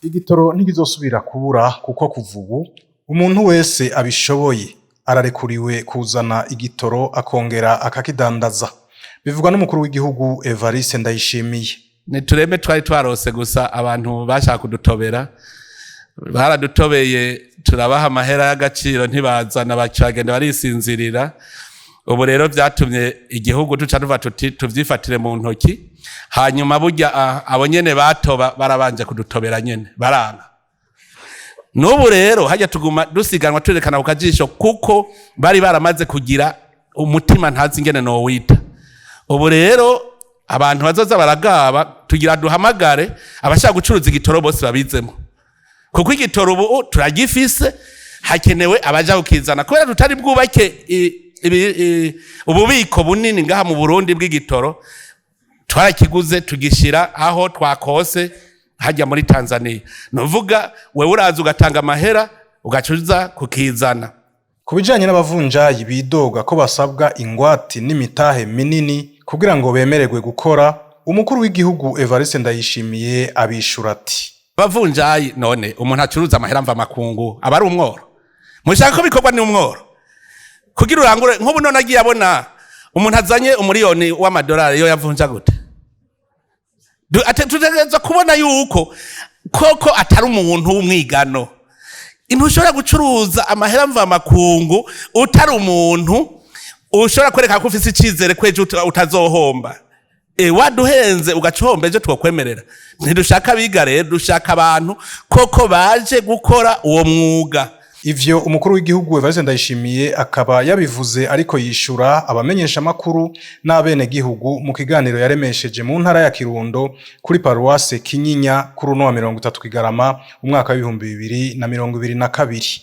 Igitoro ntigizosubira kubura kuko kuva ubu umuntu wese abishoboye ararekuriwe kuzana igitoro akongera akakidandaza. Bivugwa n'umukuru w'igihugu Evariste NDAYISHIMIYE. Nitureme twari twarose gusa abantu bashaka kudutobera baradutobeye turabaha amahera y'agaciro ntibazana bacagenda barisinzirira. Ubu rero vyatumye igihugu tuca tuva tuti tuvyifatire mu ntoki, hanyuma burya abo nyene batoba barabanje kudutobera nyene baranga. N'ubu rero hajya tuguma dusiganwa turekana kukajisho kuko bari baramaze kugira umutima ntazi ingene no wita. Ubu rero abantu bazoza baragaba tugira duhamagare abashaka gucuruza igitoro bose babizemo, kuko igitoro ubu turagifise hakenewe abaja kukizana kubera tutari bwubake ububiko bunini ngaha mu Burundi bw'igitoro. Twarakiguze tugishira aho twakose hajya muri Tanzania. Nuvuga wewe uraza ugatanga amahera ugacuza kukizana. Kubijanye n'abavunjayi bidoga ko basabwa ingwati n'imitahe minini kugira ngo bemererwe gukora, umukuru w'igihugu Evariste NDAYISHIMIYE abishura ati: bavunjayi none umuntu acuruza amahera mva makungu aba ari umworo? Mushaka ko bikorwa ni umworo? Kugira urangure nk'ubu none agiye abona umuntu azanye umuriyoni w'amadolari yo yavunja gute? Tutegerezwa kubona yuko koko atari umuntu w'umwigano. Ntushobora gucuruza amahera mva makungu utari umuntu ushobora kwereka ko ufise icizere kweje utazohomba. Waduhenze ugacomba ejo twokwemerera. Ntidushaka biga rero, dushaka abantu koko baje gukora uwo mwuga. Ivyo umukuru w'igihugu Evariste NDAYISHIMIYE akaba yabivuze ariko yishura abamenyesha makuru n'abene gihugu mu kiganiro yaremesheje mu ntara ya Kirundo kuri paruwase Kinyinya kuri 30 Kigarama umwaka wa 2022.